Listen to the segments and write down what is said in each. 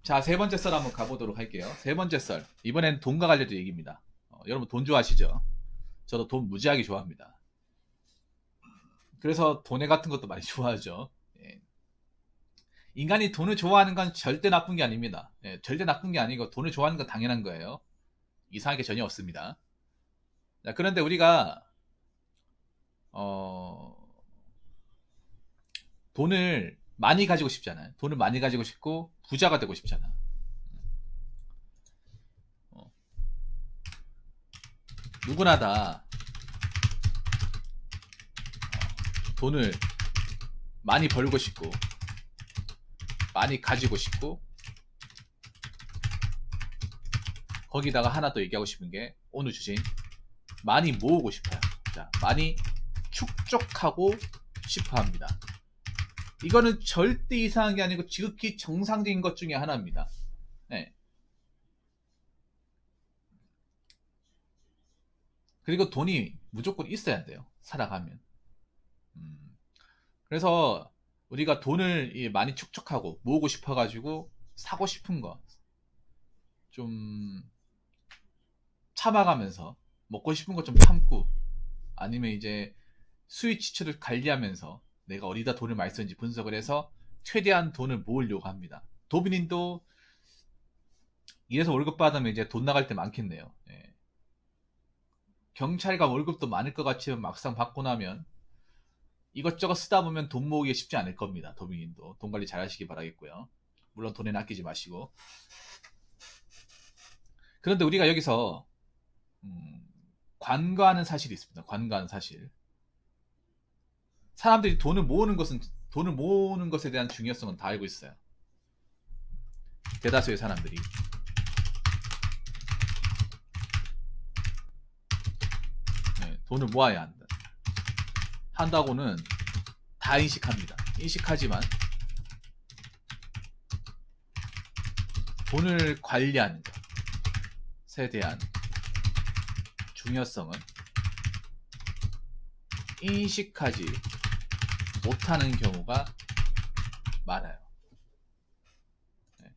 자, 세 번째 썰 한번 가보도록 할게요. 세 번째 썰. 이번엔 돈과 관련된 얘기입니다. 여러분 돈 좋아하시죠? 저도 돈 무지하게 좋아합니다. 그래서 돈에 같은 것도 많이 좋아하죠. 예. 인간이 돈을 좋아하는 건 절대 나쁜 게 아닙니다. 예, 절대 나쁜 게 아니고 돈을 좋아하는 건 당연한 거예요. 이상할 게 전혀 없습니다. 자, 그런데 우리가 어, 돈을 많이 가지고 싶잖아요. 돈을 많이 가지고 싶고 부자가 되고 싶잖아. 어, 누구나 다 돈을 많이 벌고 싶고 많이 가지고 싶고 거기다가 하나 더 얘기하고 싶은 게 오늘 주제인 많이 모으고 싶어요. 자, 많이 축적하고 싶어 합니다. 이거는 절대 이상한 게 아니고 지극히 정상적인 것 중에 하나입니다. 네. 그리고 돈이 무조건 있어야 돼요. 살아가면. 음. 그래서 우리가 돈을 많이 축적하고 모으고 싶어가지고 사고 싶은 거 좀 참아가면서 먹고 싶은 거 좀 참고 아니면 이제 수입 지출을 관리하면서 내가 어디다 돈을 많이 쓰는지 분석을 해서 최대한 돈을 모으려고 합니다. 도빈님도 이래서 월급 받으면 이제 돈 나갈 때 많겠네요. 예. 경찰과 월급도 많을 것 같지만 막상 받고 나면 이것저것 쓰다 보면 돈 모으기 쉽지 않을 겁니다. 도빈님도 돈 관리 잘 하시기 바라겠고요. 물론 돈에는 아끼지 마시고. 그런데 우리가 여기서 관과하는 사실이 있습니다. 관과하는 사실. 사람들이 돈을 모으는 것에 대한 중요성은 다 알고 있어요. 대다수의 사람들이. 네, 돈을 모아야 한다. 한다고는 다 인식합니다. 인식하지만 돈을 관리하는 것에 대한 중요성은 인식하지 못하는 경우가 많아요. 네.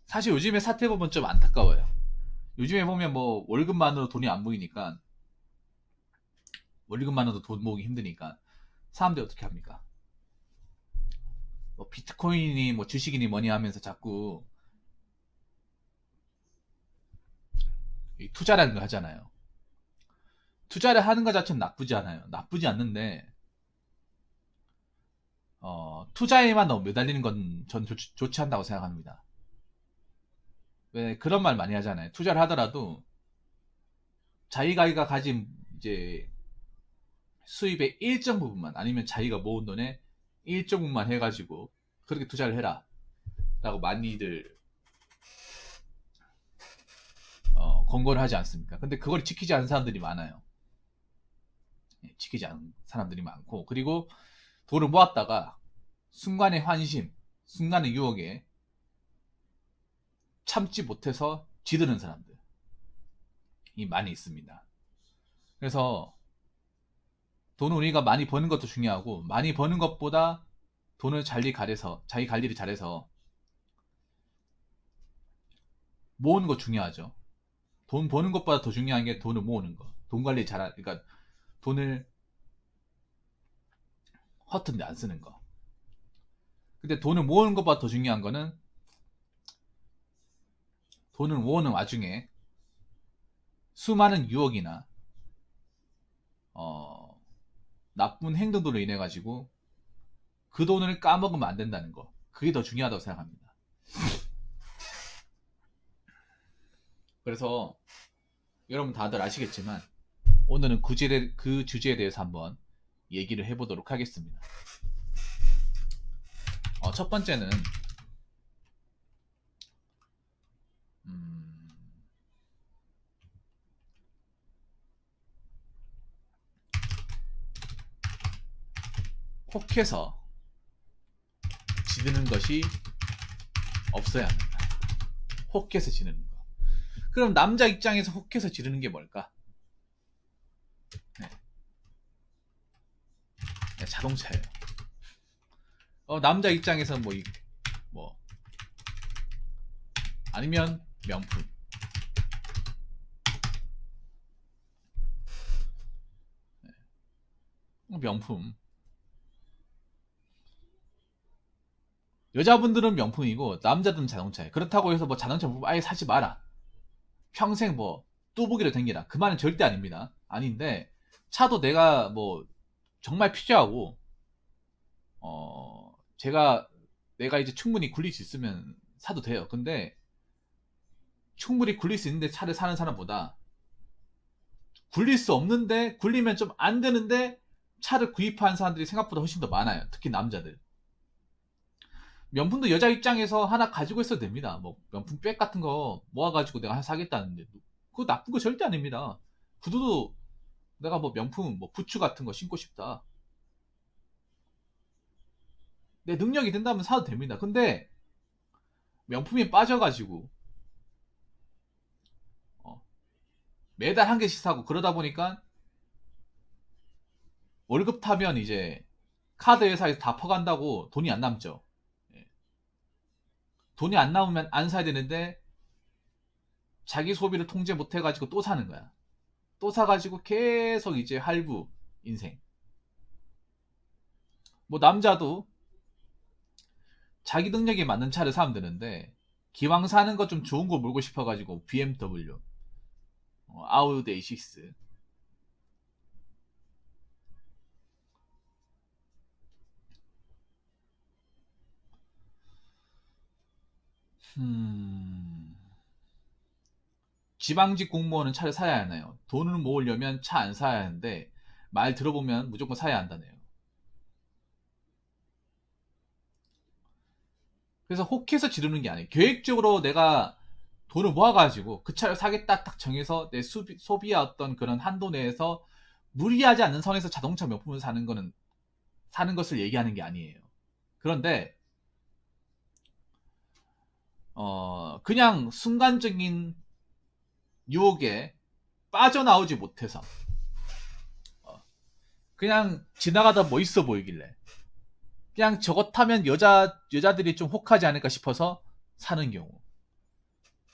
사실 요즘에 사태 보면 좀 안타까워요. 요즘에 보면 뭐 월급만으로 돈이 안 모이니까 월급만으로도 돈 모으기 힘드니까 사람들이 어떻게 합니까? 뭐 비트코인이 뭐 주식이니 뭐니 하면서 자꾸 투자라는 걸 하잖아요. 투자를 하는 것 자체는 나쁘지 않아요. 나쁘지 않는데 투자에만 너무 매달리는 건 전 좋지 않다고 생각합니다. 왜 그런 말 많이 하잖아요. 투자를 하더라도 자기가 가진 이제 수입의 일정 부분만 아니면 자기가 모은 돈의 일정 부분만 해가지고 그렇게 투자를 해라 라고 많이들 권고를 하지 않습니까? 근데 그걸 지키지 않는 사람들이 많아요. 지키지 않는 사람들이 많고 그리고 돈을 모았다가 순간의 환심, 순간의 유혹에 참지 못해서 지드는 사람들이 많이 있습니다. 그래서 돈을 우리가 많이 버는 것도 중요하고 많이 버는 것보다 돈을 잘 가려서 자기 관리를 잘해서 모으는 거 중요하죠. 돈 버는 것보다 더 중요한 게 돈을 모으는 거. 돈 관리 잘, 그러니까 돈을 허튼데 안 쓰는 거. 근데 돈을 모으는 것보다 더 중요한 거는 돈을 모으는 와중에 수많은 유혹이나 나쁜 행동들로 인해 가지고 그 돈을 까먹으면 안 된다는 거. 그게 더 중요하다고 생각합니다. 그래서 여러분 다들 아시겠지만 오늘은 그 주제에 대해서 한번 얘기를 해보도록 하겠습니다. 첫 번째는 혹해서 지르는 것이 없어야 합니다. 혹해서 지르는 거. 그럼 남자 입장에서 혹해서 지르는 게 뭘까? 네. 자동차예요. 남자 입장에서 뭐 뭐 아니면 명품. 명품. 여자분들은 명품이고 남자들은 자동차예요. 그렇다고 해서 뭐 자동차 아예 사지 마라, 평생 뭐 뚜벅이로 댕기라, 그 말은 절대 아닙니다. 아닌데 차도 내가 뭐 정말 필요하고 내가 이제 충분히 굴릴 수 있으면 사도 돼요. 근데 충분히 굴릴 수 있는데 차를 사는 사람보다 굴릴 수 없는데 굴리면 좀 안 되는데 차를 구입하는 사람들이 생각보다 훨씬 더 많아요. 특히 남자들. 명품도 여자 입장에서 하나 가지고 있어도 됩니다. 뭐 명품 백 같은 거 모아가지고 내가 하나 사겠다는데 그거 나쁜 거 절대 아닙니다. 구두도 내가 뭐 명품 뭐 부츠 같은 거 신고 싶다, 내 능력이 된다면 사도 됩니다. 근데 명품에 빠져가지고 어, 매달 한 개씩 사고 그러다 보니까 월급 타면 이제 카드 회사에서 다 퍼간다고 돈이 안 남죠. 예. 돈이 안 남으면 안 사야 되는데 자기 소비를 통제 못 해가지고 또 사는 거야. 또 사가지고 계속 이제 할부 인생. 뭐 남자도 자기 능력에 맞는 차를 사면 되는데 기왕 사는 거 좀 좋은 거 몰고 싶어가지고 BMW, 아우디 A6. 지방직 공무원은 차를 사야 하나요? 돈을 모으려면 차 안 사야 하는데 말 들어보면 무조건 사야 한다네요. 그래서 혹해서 지르는 게 아니에요. 계획적으로 내가 돈을 모아가지고 그 차를 사겠다 딱 정해서 내 소비의 어떤 그런 한도 내에서 무리하지 않는 선에서 자동차 명품을 사는 것을 얘기하는 게 아니에요. 그런데 그냥 순간적인 유혹에 빠져나오지 못해서 그냥 지나가다 멋있어 보이길래 그냥 저것 타면 여자들이 좀 혹하지 않을까 싶어서 사는 경우.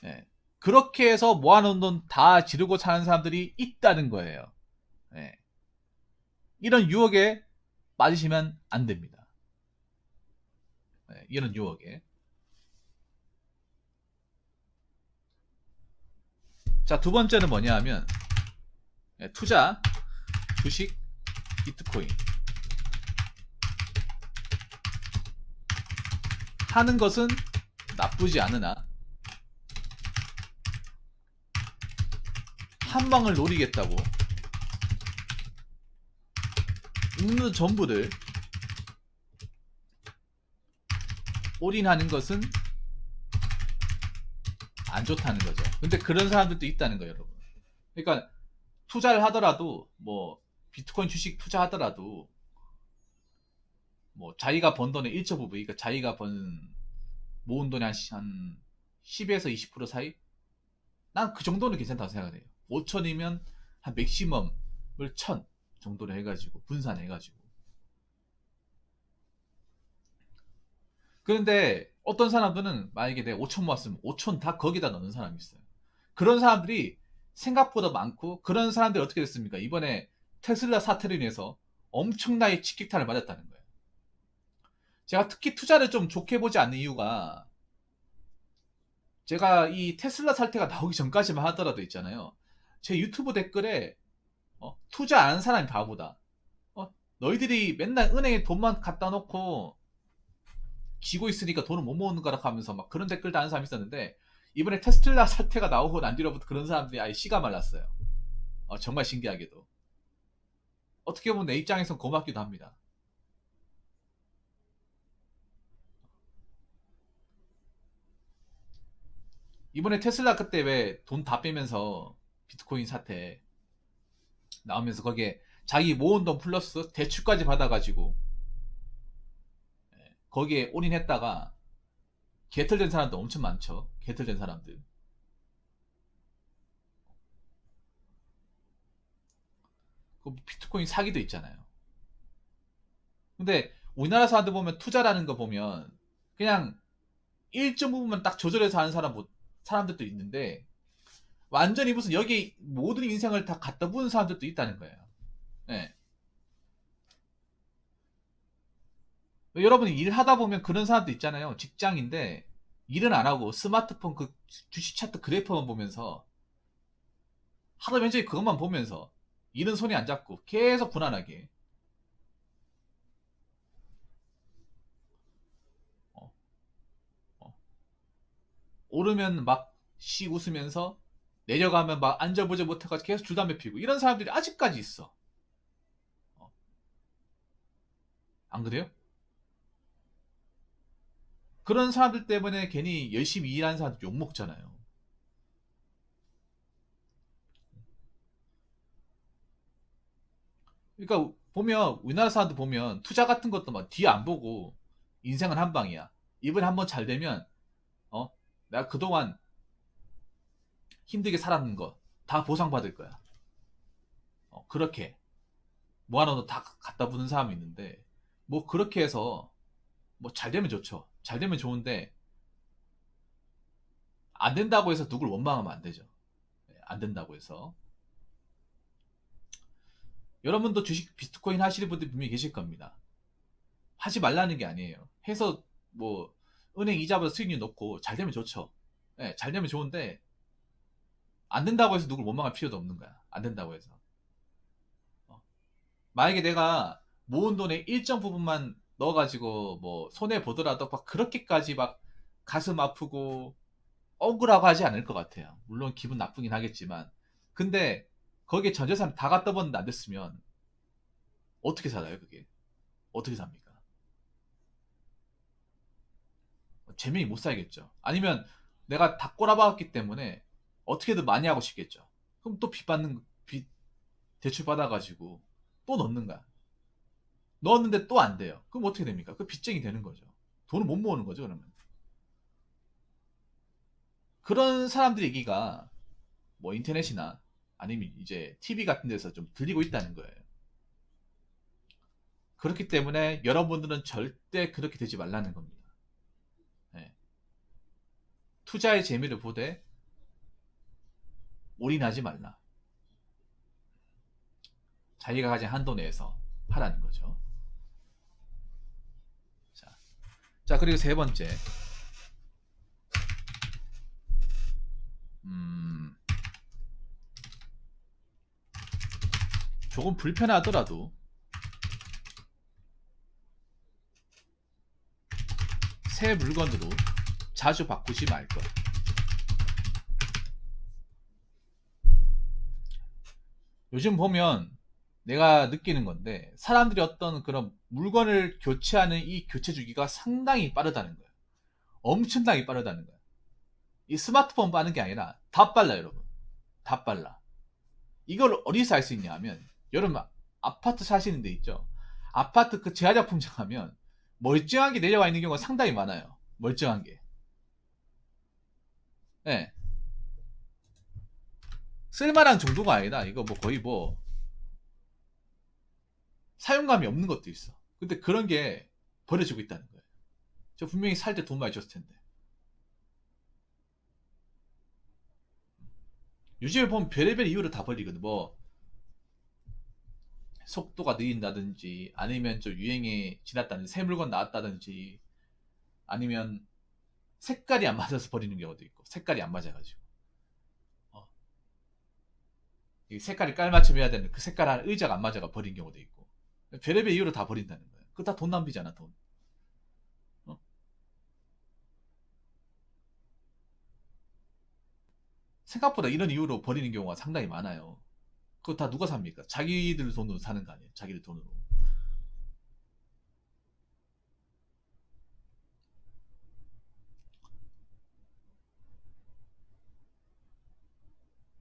예. 그렇게 해서 모아놓은 돈 다 지르고 사는 사람들이 있다는 거예요. 예. 이런 유혹에 빠지시면 안 됩니다. 예. 이런 유혹에. 자, 두 번째는 뭐냐 하면 투자, 주식, 비트코인 하는 것은 나쁘지 않으나 한 방을 노리겠다고 있는 전부를 올인하는 것은 안 좋다는 거죠. 근데 그런 사람들도 있다는 거예요, 여러분. 그러니까 투자를 하더라도 뭐 비트코인 주식 투자하더라도 뭐 자기가 번 돈의 일정 부분, 그러니까 자기가 모은 돈의 한 10에서 20% 사이? 난 그 정도는 괜찮다고 생각해요. 5천이면 한 맥시멈을 1000 정도로 해가지고 분산해가지고. 그런데 어떤 사람들은 만약에 내가 5천 모았으면 5천 다 거기다 넣는 사람이 있어요. 그런 사람들이 생각보다 많고, 그런 사람들이 어떻게 됐습니까? 이번에 테슬라 사태로 인해서 엄청나게 직격탄을 맞았다는 거예요. 제가 특히 투자를 좀 좋게 보지 않는 이유가, 제가 이 테슬라 사태가 나오기 전까지만 하더라도 있잖아요, 제 유튜브 댓글에 투자 안 하는 사람이 바보다, 너희들이 맨날 은행에 돈만 갖다 놓고 쥐고 있으니까 돈을 못 모으는 거라고 하면서 막 그런 댓글 다는 사람이 있었는데, 이번에 테슬라 사태가 나오고 난 뒤로부터 그런 사람들이 아예 씨가 말랐어요. 정말 신기하게도. 어떻게 보면 내 입장에선 고맙기도 합니다. 이번에 테슬라 그때 왜 돈 다 빼면서 비트코인 사태 나오면서 거기에 자기 모은 돈 플러스 대출까지 받아가지고 거기에 올인했다가 개털된 사람도 엄청 많죠. 개털된 사람들. 그 비트코인 사기도 있잖아요. 근데 우리나라 사람들 보면 투자라는 거 보면 그냥 일정 부분만 딱 조절해서 하는 사람들도 있는데 완전히 무슨 여기 모든 인생을 다 갖다 부은 사람들도 있다는 거예요. 예. 여러분이 일하다 보면 그런 사람도 있잖아요. 직장인데 일은 안 하고 스마트폰 그 주식 차트 그래프만 보면서 하루 종일 그것만 보면서 일은 손이 안 잡고 계속 불안하게 어, 어. 오르면 막 씩 웃으면서 내려가면 막 앉아보지 못해가지고 계속 줄담배 피고 이런 사람들이 아직까지 있어. 어, 안 그래요? 그런 사람들 때문에 괜히 열심히 일하는 사람들 욕먹잖아요. 그러니까 보면 우리나라 사람들 보면 투자 같은 것도 막 뒤에 안 보고 인생은 한 방이야. 이번에 한번 잘 되면 어 내가 그동안 힘들게 살았는 거 다 보상받을 거야. 그렇게 모아놓은 다 갖다 부는 사람이 있는데 뭐 그렇게 해서 뭐 잘 되면 좋죠. 잘 되면 좋은데 안 된다고 해서 누굴 원망하면 안 되죠. 안 된다고 해서 여러분도 주식 비트코인 하시는 분들 분명히 계실 겁니다. 하지 말라는 게 아니에요. 해서 뭐 은행 이자보다 수익률 높고 잘 되면 좋죠. 네, 잘 되면 좋은데 안 된다고 해서 누굴 원망할 필요도 없는 거야. 안 된다고 해서. 어. 만약에 내가 모은 돈의 일정 부분만 넣어가지고 뭐 손해 보더라도 막 그렇게까지 막 가슴 아프고 억울하고 하지 않을 것 같아요. 물론 기분 나쁘긴 하겠지만. 근데 거기에 전 재산 다 갖다 버는데 안 됐으면 어떻게 살아요, 그게? 어떻게 삽니까? 재명이 못 살겠죠. 아니면 내가 다 꼬라박았기 때문에 어떻게든 많이 하고 싶겠죠. 그럼 또 빚 대출 받아가지고 또 넣는 거야. 넣었는데 또 안 돼요. 그럼 어떻게 됩니까? 그 빚쟁이 되는 거죠. 돈을 못 모으는 거죠, 그러면. 그런 사람들 얘기가 뭐 인터넷이나 아니면 이제 TV 같은 데서 좀 들리고 있다는 거예요. 그렇기 때문에 여러분들은 절대 그렇게 되지 말라는 겁니다. 네. 투자의 재미를 보되 올인하지 말라. 자기가 가진 한도 내에서 하라는 거죠. 자, 자 그리고 세 번째. 음, 조금 불편하더라도 새 물건으로 자주 바꾸지 말 것. 요즘 보면 내가 느끼는 건데 사람들이 어떤 그런 물건을 교체하는 이 교체 주기가 상당히 빠르다는 거예요. 엄청나게 빠르다는 거예요. 이 스마트폰 빠른 게 아니라 다 빨라 여러분. 다 빨라. 이걸 어디서 알 수 있냐 하면 여러분 아파트 사시는 데 있죠. 아파트 그 제한적품장 가면 멀쩡한 게 내려와 있는 경우가 상당히 많아요. 멀쩡한 게. 네. 쓸만한 정도가 아니라 이거 뭐 거의 뭐 사용감이 없는 것도 있어. 근데 그런 게 버려지고 있다는 거예요. 저 분명히 살 때 돈 많이 줬을 텐데. 요즘에 보면 별의별 이유로 다 버리거든. 뭐 속도가 느린다든지 아니면 좀 유행이 지났다든지 새 물건 나왔다든지 아니면 색깔이 안 맞아서 버리는 경우도 있고 색깔이 안 맞아가지고 어, 이 색깔이 깔맞춤해야 되는 그 색깔 한 의자가 안 맞아가 버린 경우도 있고 별의별 이유로 다 버린다는 거예요. 그거 다 돈 낭비잖아 돈. 어? 생각보다 이런 이유로 버리는 경우가 상당히 많아요. 그거 다 누가 삽니까? 자기들 돈으로 사는 거 아니에요? 자기들 돈으로.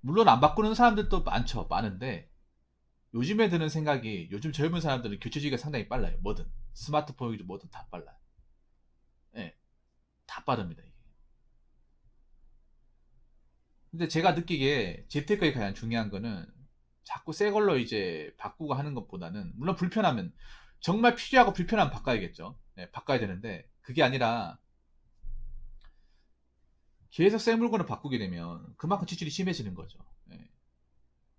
물론 안 바꾸는 사람들도 많죠. 많은데 요즘에 드는 생각이 요즘 젊은 사람들은 교체주기가 상당히 빨라요. 뭐든 스마트폰이든 뭐든 다 빨라요. 예, 다 빠릅니다 이게. 근데 제가 느끼기에 재테크에 가장 중요한 거는 자꾸 새 걸로 이제 바꾸고 하는 것보다는 물론 불편하면 정말 필요하고 불편하면 바꿔야겠죠. 예, 바꿔야 되는데 그게 아니라 계속 새 물건을 바꾸게 되면 그만큼 지출이 심해지는 거죠. 예,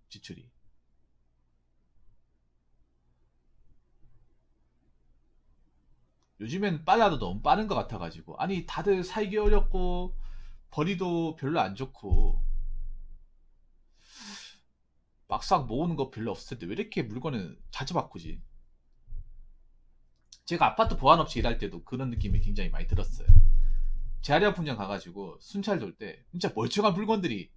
지출이. 요즘엔 빨라도 너무 빠른 것 같아가지고 아니 다들 살기 어렵고 벌이도 별로 안 좋고 막상 모으는 거 별로 없을 텐데 왜 이렇게 물건을 자주 바꾸지? 제가 아파트 보안업체 일할 때도 그런 느낌이 굉장히 많이 들었어요. 재활용 품장 가가지고 순찰 돌 때 진짜 멀쩡한 물건들이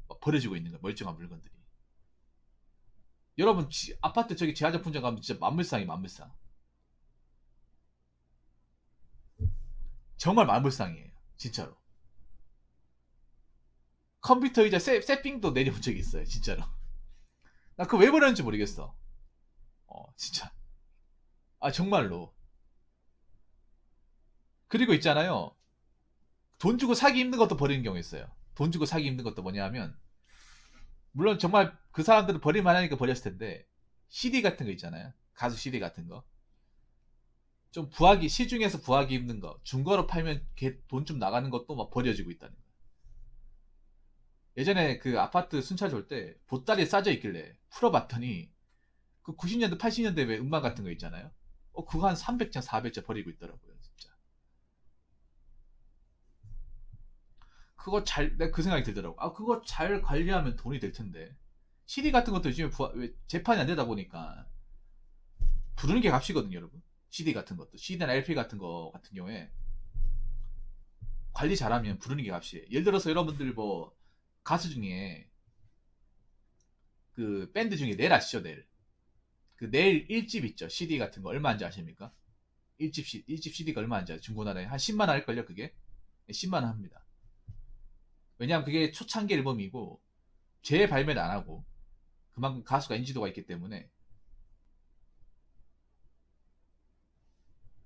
막 버려지고 있는 거야. 멀쩡한 물건들이. 여러분 아파트 저기 재활용 품장 가면 진짜 만물상이 만물상. 정말 만물상이에요. 진짜로. 컴퓨터 의자 세핑도 내려본 적이 있어요. 진짜로. 나 그거 왜 버렸는지 모르겠어. 진짜. 아 정말로. 그리고 있잖아요. 돈 주고 사기 힘든 것도 버리는 경우 있어요. 돈 주고 사기 힘든 것도 뭐냐면 물론 정말 그 사람들은 버릴만 하니까 버렸을 텐데 CD 같은 거 있잖아요. 가수 CD 같은 거. 좀 시중에서 구하기 힘든 거 중고로 팔면 돈 좀 나가는 것도 막 버려지고 있다는 거. 예전에 그 아파트 순찰 돌 때 보따리에 싸져 있길래 풀어봤더니 그 90년대 80년대 왜 음반 같은 거 있잖아요. 그거 한 300장 400장 버리고 있더라고요. 진짜. 내가 그 생각이 들더라고. 그거 잘 관리하면 돈이 될 텐데. CD 같은 것도 요즘에 왜 재판이 안 되다 보니까 부르는 게 값이거든요, 여러분. CD 같은 것도. CD나 LP 같은 거 같은 경우에 관리 잘하면 부르는 게 값이에요. 예를 들어서 여러분들 뭐 가수 중에 그 밴드 중에 넬 아시죠, 넬? 넬 1집 있죠. CD 같은 거 얼마인지 아십니까? 1집 CD가 얼마인지 아요 중고나라에 한 10만 원 할걸요, 그게? 10만 원 합니다. 왜냐면 그게 초창기 앨범이고 재발매를 안 하고 그만큼 가수가 인지도가 있기 때문에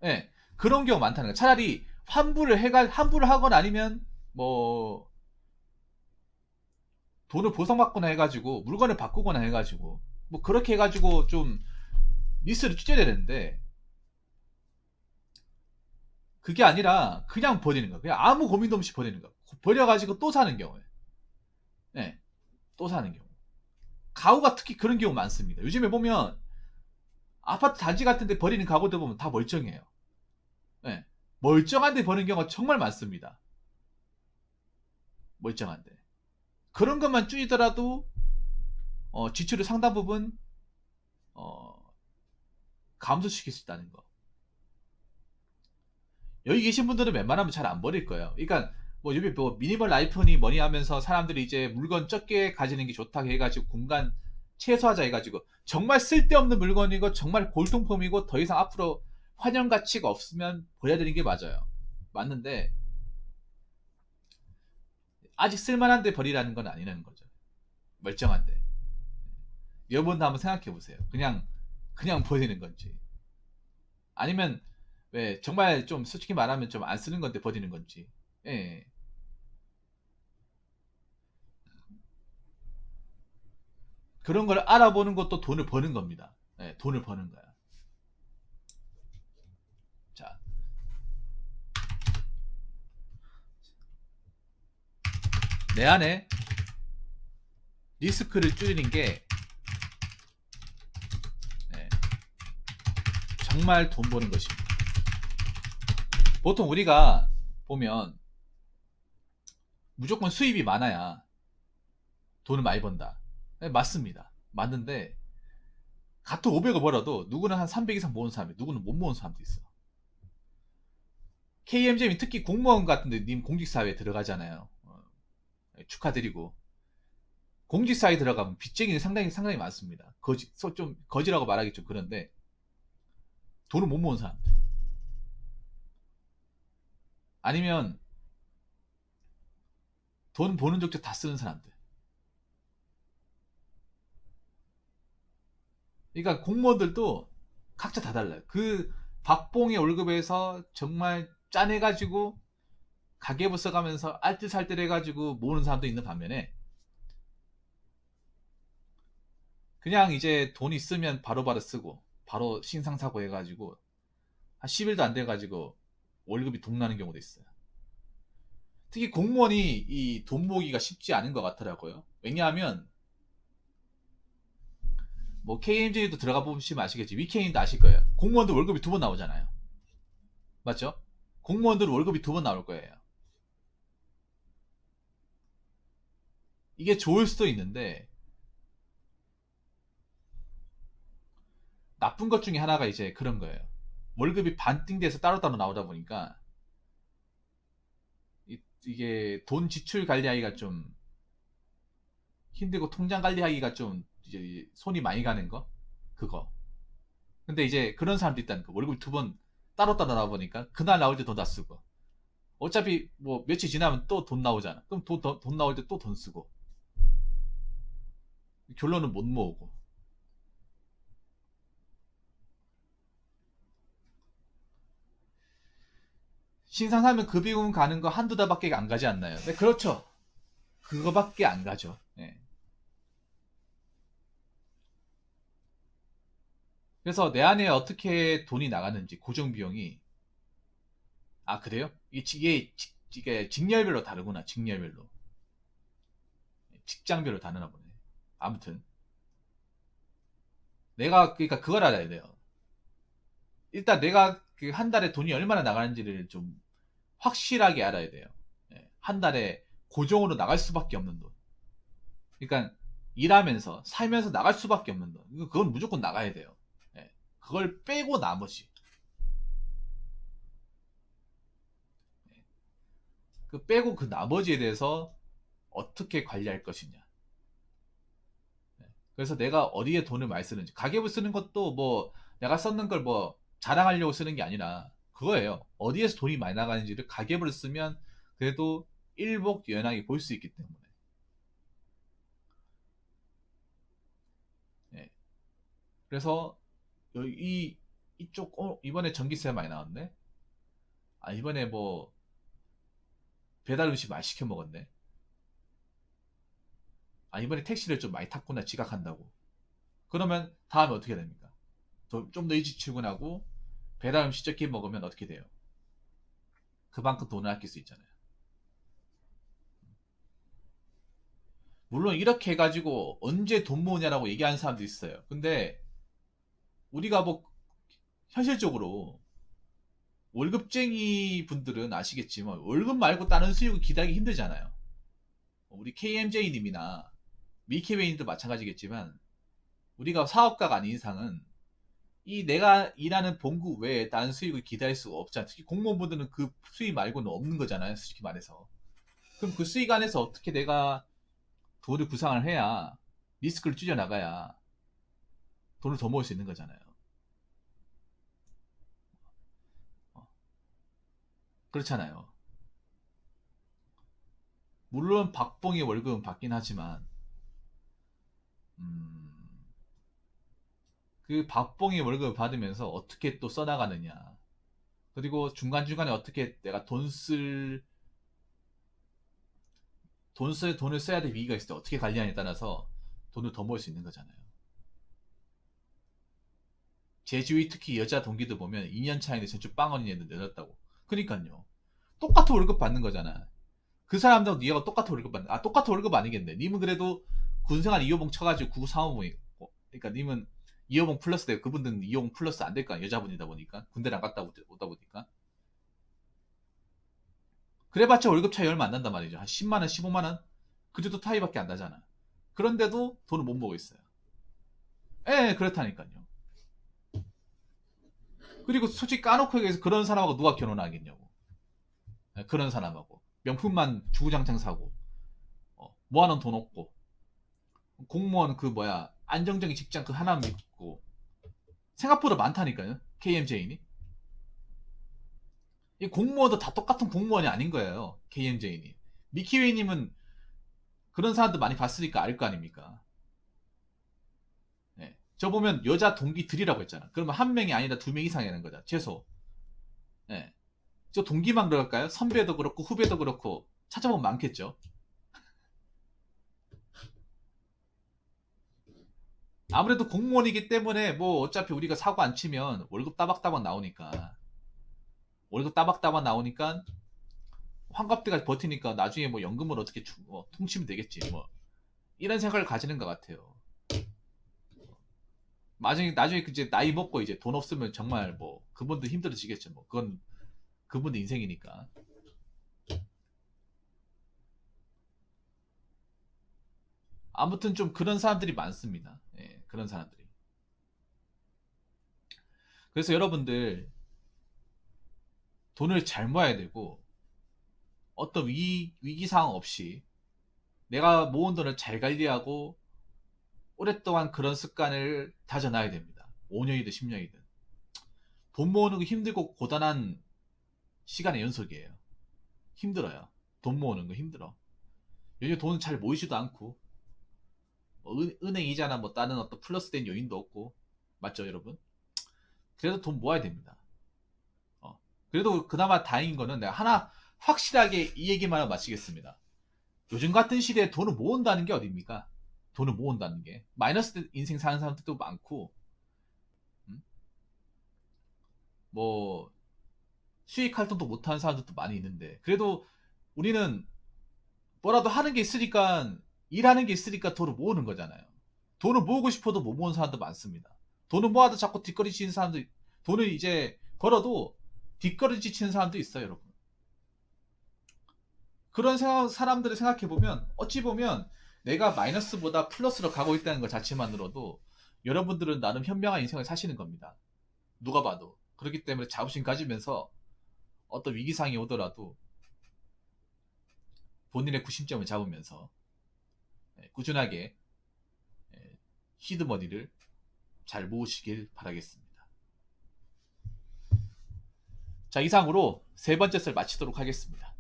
예, 그런 경우 많다는 거예요. 차라리 환불을 하거나 아니면 뭐 돈을 보상받거나 해가지고 물건을 바꾸거나 해가지고 뭐 그렇게 해가지고 좀 리스를 찢어야 되는데 그게 아니라 그냥 버리는 거야. 그냥 아무 고민도 없이 버리는 거야. 버려가지고 또 사는 경우에. 네, 또 사는 경우. 가구가 특히 그런 경우 많습니다. 요즘에 보면 아파트 단지 같은 데 버리는 가구들 보면 다 멀쩡해요. 네, 멀쩡한데 버리는 경우가 정말 많습니다. 멀쩡한데. 그런 것만 줄이더라도 지출을 상당 부분 어, 감소시킬 수 있다는 거. 여기 계신 분들은 웬만하면 잘 안 버릴 거예요. 그러니까 뭐 요즘 뭐 미니멀 라이프니 뭐니 하면서 사람들이 이제 물건 적게 가지는 게 좋다고 해가지고 공간 최소화자 해가지고 정말 쓸데없는 물건이고 정말 골동품이고 더 이상 앞으로 환영 가치가 없으면 버려야 되는 게 맞아요. 맞는데 아직 쓸만한데 버리라는 건 아니라는 거죠. 멀쩡한데. 여러분도 한번 생각해 보세요. 그냥 버리는 건지 아니면 왜 정말 좀 솔직히 말하면 좀 안 쓰는 건데 버리는 건지. 예. 그런 걸 알아보는 것도 돈을 버는 겁니다. 예, 돈을 버는 거야. 자, 내 안에 리스크를 줄이는 게 예, 정말 돈 버는 것입니다. 보통 우리가 보면 무조건 수입이 많아야 돈을 많이 번다. 예, 맞습니다. 맞는데 같은 500을 벌어도 누구는 한 300 이상 모은 사람이 누구는 못 모은 사람도 있어. KMJ는 특히 공무원 같은데 님 공직사회에 들어가잖아요. 축하드리고 공직사회에 들어가면 빚쟁이는 상당히 많습니다. 좀 거지라고 말하기 좀 그런데 돈을 못 모은 사람들 아니면 돈 버는 적도 다 쓰는 사람들. 그러니까 공무원들도 각자 다 달라요. 그 박봉의 월급에서 정말 짜내가지고 가계부 써가면서 알뜰살뜰 해가지고 모으는 사람도 있는 반면에 그냥 이제 돈 있으면 바로바로 쓰고 바로 신상사고 해가지고 한 10일도 안 돼가지고 월급이 동나는 경우도 있어요. 특히 공무원이 이 돈 모으기가 쉽지 않은 것 같더라고요. 왜냐하면 뭐 KMJ도 들어가 보시면 아시겠지. 위케인도 아실 거예요. 공무원들 월급이 2번 나오잖아요. 맞죠? 공무원들 월급이 2번 나올 거예요. 이게 좋을 수도 있는데 나쁜 것 중에 하나가 이제 그런 거예요. 월급이 반띵돼서 따로따로 나오다 보니까 이게 돈 지출 관리하기가 좀 힘들고 통장 관리하기가 좀 이제 손이 많이 가는 거 그거. 근데 이제 그런 사람도 있다는 거. 월급이 2번 따로따로 나와 보니까 그날 나올 때 돈 다 쓰고 어차피 뭐 며칠 지나면 또 돈 나오잖아. 그럼 돈 나올 때 또 돈 쓰고 결론은 못 모으고. 신상 사면 급여금 가는 거 한두 달밖에 안 가지 않나요? 네, 그렇죠. 그거밖에 안 가죠. 네. 그래서 내 안에 어떻게 돈이 나가는지 고정 비용이 아 그래요? 이게 직렬별로 다르구나. 직렬별로 직장별로 다르나 보네. 아무튼 내가 그러니까 그걸 알아야 돼요. 일단 내가 그 한 달에 돈이 얼마나 나가는지를 좀 확실하게 알아야 돼요. 예, 한 달에 고정으로 나갈 수밖에 없는 돈. 그러니까 일하면서 살면서 나갈 수밖에 없는 돈. 그건 무조건 나가야 돼요. 예, 그걸 빼고 나머지 그 빼고 그 나머지에 대해서 어떻게 관리할 것이냐. 예, 그래서 내가 어디에 돈을 많이 쓰는지 가계부 쓰는 것도 뭐 내가 썼는 걸 뭐 자랑하려고 쓰는 게 아니라 그거예요. 어디에서 돈이 많이 나가는지를 가계부를 쓰면 그래도 일목요연하게 볼 수 있기 때문에. 예, 그래서 이쪽 이번에 전기세 많이 나왔네. 아 이번에 뭐 배달 음식 많이 시켜 먹었네. 아 이번에 택시를 좀 많이 탔구나 지각한다고. 그러면 다음에 어떻게 됩니까? 좀 더 일찍 출근하고 배달 음식 적게 먹으면 어떻게 돼요? 그만큼 돈을 아낄 수 있잖아요. 물론 이렇게 해가지고 언제 돈 모으냐라고 얘기하는 사람도 있어요. 근데 우리가 뭐 현실적으로 월급쟁이 분들은 아시겠지만 월급 말고 다른 수익을 기대하기 힘들잖아요. 우리 KMJ님이나 밀키웨이님도 마찬가지겠지만 우리가 사업가가 아닌 이상은 이 내가 일하는 본국 외에 다른 수익을 기대할 수가 없잖아요. 특히 공무원분들은 그 수익 말고는 없는 거잖아요. 솔직히 말해서. 그럼 그 수익 안에서 어떻게 내가 돈을 구상을 해야 리스크를 줄여나가야 돈을 더 모을 수 있는 거잖아요. 어, 그렇잖아요. 물론 박봉의 월급은 받긴 하지만 음, 그 박봉의 월급을 받으면서 어떻게 또 써나가느냐. 그리고 중간중간에 어떻게 내가 돈을 써야 될 위기가 있을 때 어떻게 관리하냐에 따라서 돈을 더 모을 수 있는 거잖아요. 제주의 특히 여자 동기들 보면 2년 차인데 전주 빵원이 내렸다고. 그러니까요. 똑같은 월급 받는 거잖아. 그 사람들하고 니가 똑같은 월급 받는, 아, 똑같은 월급 아니겠네. 님은 그래도 군생활 2호봉 쳐가지고 9935봉이고. 그러니까 님은 2호봉 플러스 되고 그분들은 2호봉 플러스 안 될 거 아니야. 여자분이다 보니까. 군대를 안 갔다 오다 보니까. 그래봤자 월급 차이 얼마 안 난단 말이죠. 한 10만원, 15만원? 그래도 타이밖에 안 나잖아. 그런데도 돈을 못 모으고 있어요. 예, 그렇다니까요. 그리고 솔직히 까놓고 얘기해서 그런 사람하고 누가 결혼하겠냐고. 예, 그런 사람하고. 명품만 주구장창 사고, 모아놓은 돈 없고, 공무원 그 뭐야, 안정적인 직장 그 하나 믿고, 생각보다 많다니까요. KMJ니. 이 공무원도 다 똑같은 공무원이 아닌 거예요. KMJ니. 미키웨이님은 그런 사람들 많이 봤으니까 알 거 아닙니까? 네. 저 보면 여자 동기들이라고 했잖아. 그러면 한 명이 아니라 2명 이상이라는 거죠. 최소. 네. 저 동기만 그럴까요? 선배도 그렇고 후배도 그렇고 찾아보면 많겠죠. 아무래도 공무원이기 때문에 뭐 어차피 우리가 사고 안 치면 월급 따박따박 나오니까 월급 따박따박 나오니까 환갑 때까지 버티니까 나중에 뭐 연금을 어떻게 통치면 되겠지 뭐 이런 생각을 가지는 것 같아요. 나중에 이제 나이 먹고 이제 돈 없으면 정말 뭐 그분도 힘들어지겠죠. 뭐 그건 그분도 인생이니까. 아무튼 좀 그런 사람들이 많습니다. 예, 그런 사람들이. 그래서 여러분들 돈을 잘 모아야 되고 어떤 위기 상황 없이 내가 모은 돈을 잘 관리하고 오랫동안 그런 습관을 다져놔야 됩니다. 5년이든 10년이든. 돈 모으는 거 힘들고 고단한 시간의 연속이에요. 힘들어요. 돈 모으는 거 힘들어. 요즘 돈은 잘 모이지도 않고 은행 이자나 뭐 다른 어떤 플러스된 요인도 없고 맞죠 여러분? 그래도 돈 모아야 됩니다. 그래도 그나마 다행인 거는 내가 하나 확실하게 이 얘기만 하고 마치겠습니다. 요즘 같은 시대에 돈을 모은다는 게 어딥니까? 돈을 모은다는 게 마이너스 인생 사는 사람들도 많고 음? 뭐 수익 활동도 못하는 사람들도 많이 있는데 그래도 우리는 뭐라도 하는 게 있으니까 일하는 게 있으니까 돈을 모으는 거잖아요. 돈을 모으고 싶어도 못 모으는 사람도 많습니다. 돈을 모아도 자꾸 뒷거리 치는 사람도 돈을 이제 벌어도 뒷거리 치는 사람도 있어요, 여러분. 그런 사람들을 생각해 보면 어찌 보면 내가 마이너스보다 플러스로 가고 있다는 것 자체만으로도 여러분들은 나름 현명한 인생을 사시는 겁니다. 누가 봐도. 그렇기 때문에 자부심 가지면서 어떤 위기상이 오더라도 본인의 구심점을 잡으면서 꾸준하게 시드머니를 잘 모으시길 바라겠습니다. 자, 이상으로 세 번째 썰 마치도록 하겠습니다.